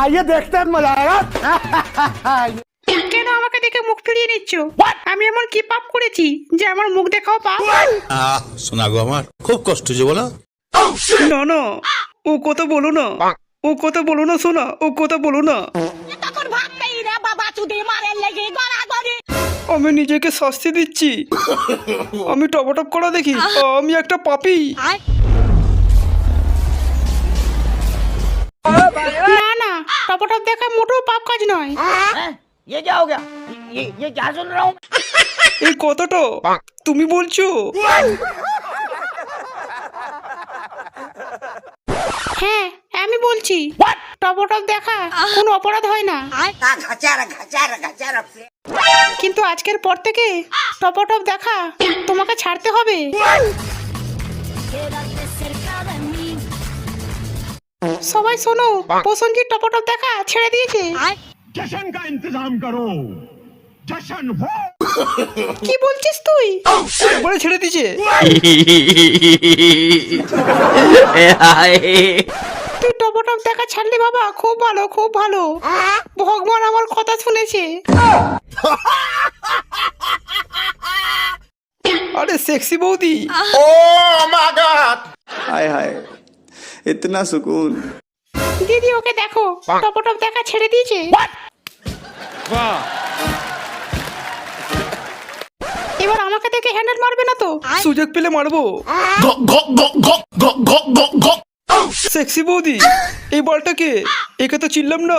आइए देखते हैं मजा आएगा। কেন আমাকে দেখে মুখ ফিরিয়ে নিচ্ছ? আমি এমন কি পাপ করেছি যে আমার মুখ দেখাও পাপ? শোনা গো আমার খুব কষ্ট যে বলো। না না, ও কথা বলো না, ও কথা বলো না, শোনা, ও কথা বলো না। আমি নিজেকে শাস্তি দিচ্ছি, আমি টপটপ করা দেখি, আমি একটা পাপী। না না, টপটপ দেখা মোটেও পাপ কাজ নয়। ये क्या हो गया? ये क्या सुन रहा हूँ? এই কথাটা তুমি বলছো? হ্যাঁ আমি বলছি, টপটপ দেখা কোনো অপরাধ হয় না। কিন্তু আজকের পর থেকে টপটপ দেখা তোমাকে ছাড়তে হবে। সবাই শোনো, প্রসঞ্জি টপটপ দেখা ছেড়ে দিয়েছে। जश्न का इंतजाम करो, जश्न हो। কি বলছিস তুই? বলে ছেড়ে দিয়েছে? তুই টপটপ দেখা ছাড়লি বাবা, খুব ভালো খুব ভালো, ভগবান আমার কথা শুনেছে। আরে সেক্সি বৌদি, हाय हाय इतना सुकून। দিদি ওকে দেখো, টপটপ দেখা ছেড়ে দিয়েছে। এবার আমাকে দেখে হ্যান্ডেল মারবে না তো? সুযোগ পেলে মারবো। সেক্সি বৌদি, এই বলটা কে? একে তো চিনলাম না।